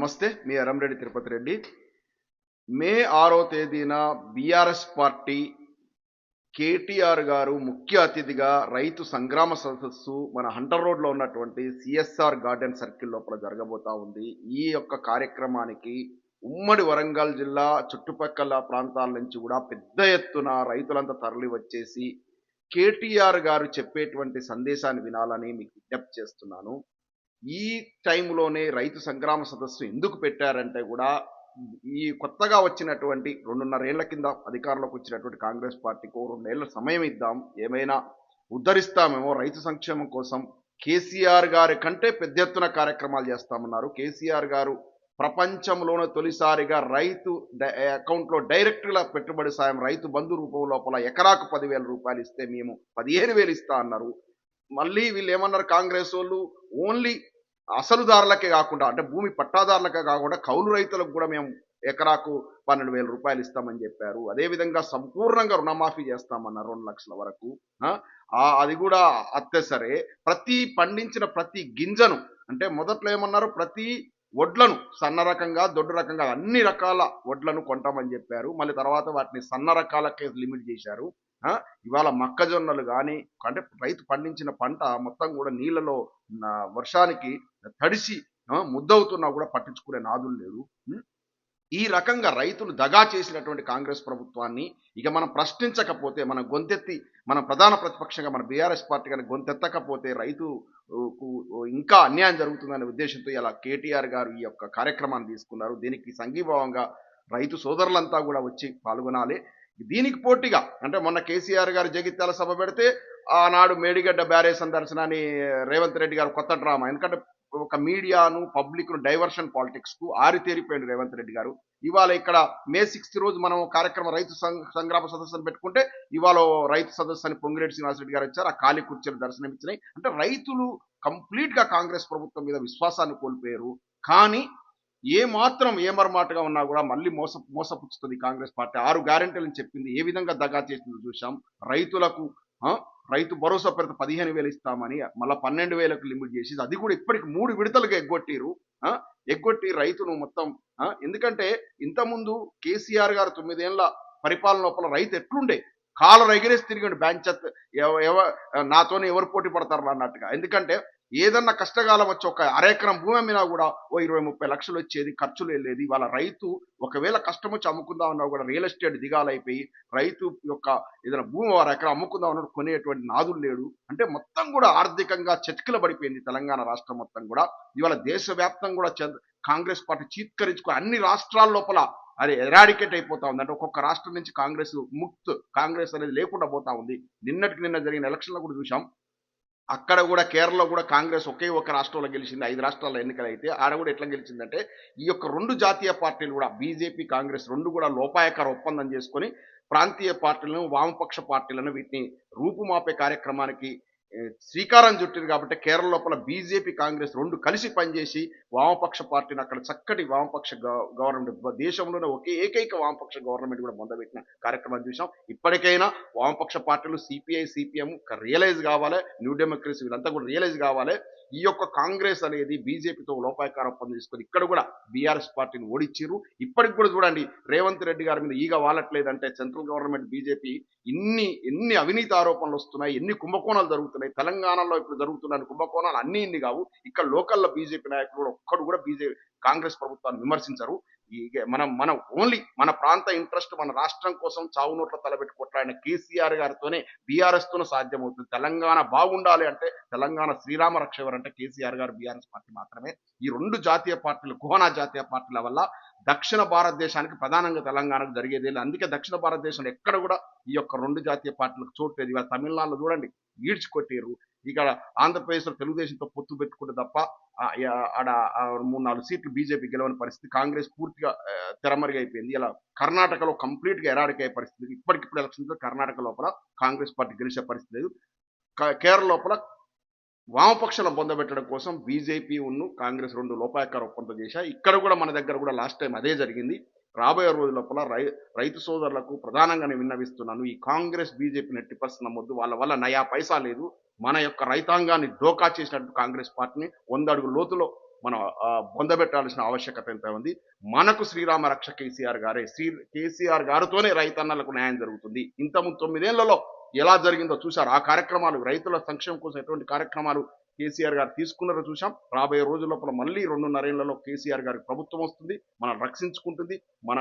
నమస్తే, మీ ఎర్రంరెడ్డి తిరుపతి రెడ్డి. మే 6వ తేదీన బీఆర్ఎస్ పార్టీ కేటీఆర్ గారు ముఖ్య అతిథిగా రైతు సంగ్రామ సదస్సు మన హంటర్ రోడ్లో ఉన్నటువంటి సిఎస్ఆర్ గార్డెన్ సర్కిల్ లోపల జరగబోతా ఉంది. ఈ యొక్క కార్యక్రమానికి ఉమ్మడి వరంగల్ జిల్లా చుట్టుపక్కల ప్రాంతాల నుంచి కూడా పెద్ద ఎత్తున రైతులంతా తరలి వచ్చేసి కేటీఆర్ గారు చెప్పేటువంటి సందేశాన్ని వినాలని మీకు విజ్ఞప్తి చేస్తున్నాను. ఈ టైంలోనే రైతు సంగ్రామ సదస్సు ఎందుకు పెట్టారంటే కూడా ఈ కొత్తగా వచ్చినటువంటి 2.5 ఏళ్ల కింద అధికారంలోకి వచ్చినటువంటి కాంగ్రెస్ పార్టీకి 2 ఏళ్ల సమయం ఇద్దాం, ఏమైనా ఉద్ధరిస్తామేమో, రైతు సంక్షేమం కోసం కేసీఆర్ గారి కంటే పెద్ద ఎత్తున కార్యక్రమాలు చేస్తామన్నారు. కేసీఆర్ గారు ప్రపంచంలోనే తొలిసారిగా రైతు అకౌంట్లో డైరెక్ట్గా పెట్టుబడి సాయం రైతు బంధు రూపం లోపల ఎకరాకు 10,000 రూపాయలు ఇస్తే మేము 15,000 ఇస్తా అన్నారు. మళ్ళీ వీళ్ళు ఏమన్నారు, కాంగ్రెస్ వాళ్ళు ఓన్లీ అసలుదారులకే కాకుండా, అంటే భూమి పట్టాదారులకే కాకుండా కౌలు రైతులకు కూడా మేము ఎకరాకు 12,000 రూపాయలు ఇస్తామని చెప్పారు. అదేవిధంగా సంపూర్ణంగా రుణమాఫీ చేస్తామన్నారు 2 లక్షల వరకు. అది కూడా అత్తే సరే, పండించిన ప్రతి గింజను, అంటే మొదట్లో ఏమన్నారు, ప్రతి వడ్లను సన్న రకంగా దొడ్డు రకంగా అన్ని రకాల వడ్లను కొంటామని చెప్పారు. మళ్ళీ తర్వాత వాటిని సన్న రకాలకే లిమిట్ చేశారు. ఇవాళ మొక్కజొన్నలు కానీ, అంటే రైతు పండించిన పంట మొత్తం కూడా నీళ్ళలో వర్షానికి తడిసి ముద్దవుతున్నా కూడా పట్టించుకునే నాదులు లేరు. ఈ రకంగా రైతులు దగా చేసినటువంటి కాంగ్రెస్ ప్రభుత్వాన్ని ఇక మనం ప్రశ్నించకపోతే, మన గొంతెత్తి, మన ప్రధాన ప్రతిపక్షంగా మన బీఆర్ఎస్ పార్టీ కానీ గొంతెత్తకపోతే రైతుకు ఇంకా అన్యాయం జరుగుతుందనే ఉద్దేశంతో ఇలా కేటీఆర్ గారు ఈ యొక్క కార్యక్రమాన్ని తీసుకున్నారు. దీనికి సంఘీభావంగా రైతు సోదరులంతా కూడా వచ్చి పాల్గొనాలి. దీనికి పోటీగా, అంటే మొన్న కేసీఆర్ గారు జగిత్యాల సభ పెడితే ఆనాడు మేడిగడ్డ బ్యారేజ్ సందర్శనాన్ని రేవంత్ రెడ్డి గారు కొత్త డ్రామా, ఎందుకంటే ఒక మీడియాను పబ్లిక్ను డైవర్షన్ పాలిటిక్స్ కు ఆరితేరిపోయింది రేవంత్ రెడ్డి గారు. ఇవాళ ఇక్కడ మే 6 రోజు మనం కార్యక్రమం రైతు సంగ్రామ సదస్సును పెట్టుకుంటే ఇవాళ రైతు సదస్సు అని పొంగిరెడ్డి శ్రీనివాసరెడ్డి గారు వచ్చారు. ఆ ఖాళీ కుర్చీలు దర్శనం ఇచ్చినాయి. అంటే రైతులు కంప్లీట్ గా కాంగ్రెస్ ప్రభుత్వం మీద విశ్వాసాన్ని కోల్పోయారు. కానీ ఏ మాత్రం ఏమరమాటగా ఉన్నా కూడా మళ్ళీ మోసపుచ్చుతుంది కాంగ్రెస్ పార్టీ. 6 గ్యారెంటీలను చెప్పింది, ఏ విధంగా దగా చేసిందో చూసాం. రైతులకు రైతు భరోసా పెడితే 15,000 ఇస్తామని మళ్ళీ 12,000కు లిమిట్ చేసి, అది కూడా ఇప్పటికి 3 విడతలుగా ఎగ్గొట్టి రైతును మొత్తం. ఎందుకంటే ఇంతకుముందు కేసీఆర్ గారు 9 ఏళ్ల పరిపాలన లోపల రైతు ఎట్లుండే, కాలర్ ఎగిరేసి తిరిగాడు బ్యాంచత్, నాతోనే ఎవరు పోటీ పడతారు అన్నట్టుగా. ఎందుకంటే ఏదన్నా కష్టకాలం వచ్చి ఒక అరెకరం భూమి అమ్మినా కూడా 20-30 లక్షలు వచ్చేది, ఖర్చులు వెళ్ళేది. ఇవాళ రైతు ఒకవేళ కష్టం వచ్చి అమ్ముకుందాం అన్నా కూడా రియల్ ఎస్టేట్ దిగాలైపోయి రైతు యొక్క ఏదైనా భూమి 1 ఎకరం అమ్ముకుందాం అన్నట్టు కొనేటువంటి నాదులు లేడు. అంటే మొత్తం కూడా ఆర్థికంగా చతికిల పడిపోయింది తెలంగాణ రాష్ట్రం మొత్తం కూడా. ఇవాళ దేశవ్యాప్తంగా కూడా కాంగ్రెస్ పార్టీ చీత్కరించుకుని అన్ని రాష్ట్రాల లోపల అది ఎరాడికేట్ అయిపోతా ఉంది. అంటే ఒక్కొక్క రాష్ట్రం నుంచి కాంగ్రెస్ అనేది లేకుండా పోతా ఉంది. నిన్న జరిగిన ఎలక్షన్లో కూడా చూసాం. అక్కడ కూడా కేరళలో కూడా కాంగ్రెస్ ఒకే ఒక రాష్ట్రంలో గెలిచింది. 5 రాష్ట్రాల్లో ఎన్నికలు అయితే ఆడ కూడా ఎట్లా గెలిచిందంటే, ఈ యొక్క 2 జాతీయ పార్టీలు కూడా, బీజేపీ కాంగ్రెస్ 2 కూడా లోపాయకార ఒప్పందం చేసుకొని ప్రాంతీయ పార్టీలను, వామపక్ష పార్టీలను వీటిని రూపుమాపే కార్యక్రమానికి శ్రీకారం చుట్టింది. కాబట్టి కేరళ లోపల బీజేపీ కాంగ్రెస్ 2 కలిసి పనిచేసి వామపక్ష పార్టీని అక్కడ చక్కటి వామపక్ష గవర్నమెంట్, దేశంలోనే ఏకైక వామపక్ష గవర్నమెంట్ కూడా పొందబెట్టిన కార్యక్రమాన్ని చూసాం. ఇప్పటికైనా వామపక్ష పార్టీలు సిపిఐ, సిపిఎం రియలైజ్ కావాలి, న్యూ డెమోక్రసీ వీళ్ళంతా కూడా రియలైజ్ కావాలి. ఈ యొక్క కాంగ్రెస్ అనేది బీజేపీతో లోపాయకార ఒప్పందం తీసుకొని ఇక్కడ కూడా బీఆర్ఎస్ పార్టీని ఓడించారు. ఇప్పటికి కూడా చూడండి, రేవంత్ రెడ్డి గారి మీద ఈగ వాలట్లేదంటే సెంట్రల్ గవర్నమెంట్ బీజేపీ ఎన్ని అవినీతి ఆరోపణలు వస్తున్నాయి, ఎన్ని కుంభకోణాలు జరుగుతున్నాయి. తెలంగాణలో ఇప్పుడు జరుగుతున్న కుంభకోణాలు అన్ని కావు. ఇక్కడ లోకల్లో బీజేపీ నాయకులు కూడా ఒక్కడు కూడా కాంగ్రెస్ ప్రభుత్వాన్ని విమర్శించరు. మనం ఓన్లీ మన ప్రాంత ఇంట్రెస్ట్, మన రాష్ట్రం కోసం చావు నోట్ల తలబెట్టి కొట్లాడిన కేసీఆర్ గారితోనే బీఆర్ఎస్ తోనే సాధ్యమవుతుంది. తెలంగాణ బాగుండాలి అంటే, తెలంగాణ శ్రీరామ రక్ష ఎవరంటే కేసీఆర్ గారు, బీఆర్ఎస్ పార్టీ మాత్రమే. ఈ 2 జాతీయ పార్టీలు, కుహనా జాతీయ పార్టీల వల్ల దక్షిణ భారతదేశానికి, ప్రధానంగా తెలంగాణకు జరిగేది. అందుకే దక్షిణ భారతదేశంలో ఎక్కడ కూడా ఈ యొక్క 2 జాతీయ పార్టీలకు చోటు లేదు. ఇవాళ తమిళనాడులో చూడండి ఈడ్చికొట్టారు. ఇక్కడ ఆంధ్రప్రదేశ్లో తెలుగుదేశంతో పొత్తు పెట్టుకుంటే తప్ప ఆడ 3-4 సీట్లు బీజేపీ గెలవని పరిస్థితి. కాంగ్రెస్ పూర్తిగా తెరమరుగైపోయింది. ఇలా కర్ణాటకలో కంప్లీట్ గా ఎరాడిక్ అయ్యే పరిస్థితి. ఇప్పటికిప్పుడు ఎలక్షన్స్ కర్ణాటక లోపల కాంగ్రెస్ పార్టీ గెలిచే పరిస్థితి లేదు. కేరళ లోపల వామపక్షాలను పొందబెట్టడం కోసం బీజేపీ కాంగ్రెస్ 2 లోపాయకార ఒప్పందం చేశాయి. ఇక్కడ కూడా మన దగ్గర కూడా లాస్ట్ టైం అదే జరిగింది. రాబోయే రోజుల లోపల రైతు సోదరులకు ప్రధానంగా నేను విన్నవిస్తున్నాను, ఈ కాంగ్రెస్ బీజేపీని 80% నమ్మొద్దు. వాళ్ళ వల్ల నయా పైసా లేదు. మన యొక్క రైతాంగాన్ని డోకా చేసినట్టు కాంగ్రెస్ పార్టీని 100 అడుగుల లోతులో మనం పొందబెట్టాల్సిన ఆవశ్యకత ఎంత ఉంది. మనకు శ్రీరామ రక్ష కేసీఆర్ గారే. కేసీఆర్ గారితోనే రైతన్నలకు న్యాయం జరుగుతుంది. ఇంతకుముందు 9 ఏళ్లలో ఎలా జరిగిందో చూశారు. ఆ కార్యక్రమాలు రైతుల సంక్షేమం కోసం ఎటువంటి కార్యక్రమాలు కేసీఆర్ గారు తీసుకున్నారో చూశాం. రాబోయే రోజుల లోపల మళ్ళీ 2.5 ఏళ్లలో కేసీఆర్ గారికి ప్రభుత్వం వస్తుంది. మనం రక్షించుకుంటుంది. మన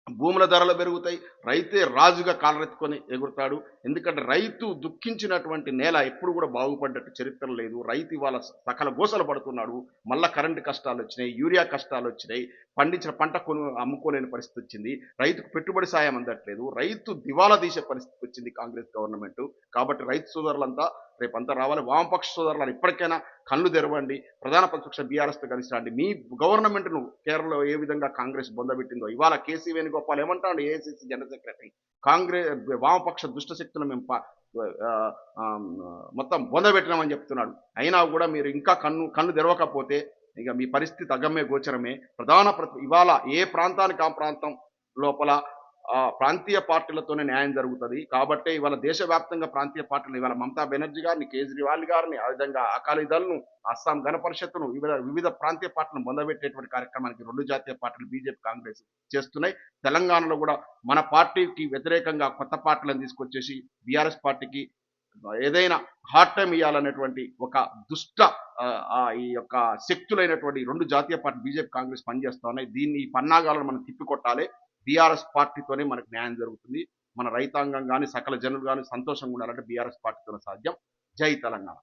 భూముల ధరలు పెరుగుతాయి. రైతే రాజుగా కాలరెత్తుకొని ఎగురుతాడు. ఎందుకంటే రైతు దుఃఖించినటువంటి నేల ఎప్పుడు కూడా బాగుపడ్డట్టు చరిత్ర లేదు. రైతు ఇవాళ సకల గోసలు పడుతున్నాడు. మళ్ళా కరెంటు కష్టాలు వచ్చినాయి, యూరియా కష్టాలు వచ్చినాయి, పండించిన పంట అమ్ముకోలేని పరిస్థితి వచ్చింది. రైతుకు పెట్టుబడి సాయం అందట్లేదు. రైతు దివాలా తీసే పరిస్థితి వచ్చింది కాంగ్రెస్ గవర్నమెంట్. కాబట్టి రైతు సోదరులంతా రేపంతా రావాలి. వామపక్ష సోదరులను ఇప్పటికైనా కళ్ళు తెరవండి. ప్రధాన ప్రతిపక్ష బీఆర్ఎస్తో కలిసి రండి. మీ గవర్నమెంట్ను కేరళలో ఏ విధంగా కాంగ్రెస్ బొందబెట్టిందో ఇవాళ కేసీ వేణుగోపాల్ ఏమంటాడు, ఏఐసిసి జనరల్ సెక్రటరీ, కాంగ్రెస్ వామపక్ష దుష్ట శక్తులు మేము ఆ, ఆ, మొత్తం బొందబెట్టినామని చెప్తున్నాడు. అయినా కూడా మీరు ఇంకా కళ్ళు తెరవకపోతే ఇక మీ పరిస్థితి అగమ్య గోచరమే. ఇవాళ ఏ ప్రాంతానికి ఆ ప్రాంతం లోపల ప్రాంతీయ పార్టీలతోనే న్యాయం జరుగుతుంది. కాబట్టే ఇవాళ దేశవ్యాప్తంగా ప్రాంతీయ పార్టీలు ఇవాళ మమతా బెనర్జీ గారిని, కేజ్రీవాల్ గారిని, ఆ విధంగా అకాలీదళ్ను, అస్సాం గణ పరిషత్తును, వివిధ ప్రాంతీయ పార్టీలను పొందబెట్టేటువంటి కార్యక్రమానికి 2 జాతీయ పార్టీలు బీజేపీ, కాంగ్రెస్ చేస్తున్నాయి. తెలంగాణలో కూడా మన పార్టీకి వ్యతిరేకంగా కొత్త పార్టీలను తీసుకొచ్చేసి బీఆర్ఎస్ పార్టీకి ఏదైనా హార్డ్ టైం ఇవ్వాలనేటువంటి ఒక దుష్ట ఈ యొక్క శక్తులైనటువంటి 2 జాతీయ పార్టీ బీజేపీ, కాంగ్రెస్ పనిచేస్తా ఉన్నాయి. దీన్ని ఈ పన్నాగాలను మనం తిప్పికొట్టాలి. బీఆర్ఎస్ పార్టీతోనే మనకు న్యాయం జరుగుతుంది. మన రైతాంగం కానీ సకల జనులు కానీ సంతోషంగా ఉండాలంటే బీఆర్ఎస్ పార్టీతోనే సాధ్యం. జై తెలంగాణ.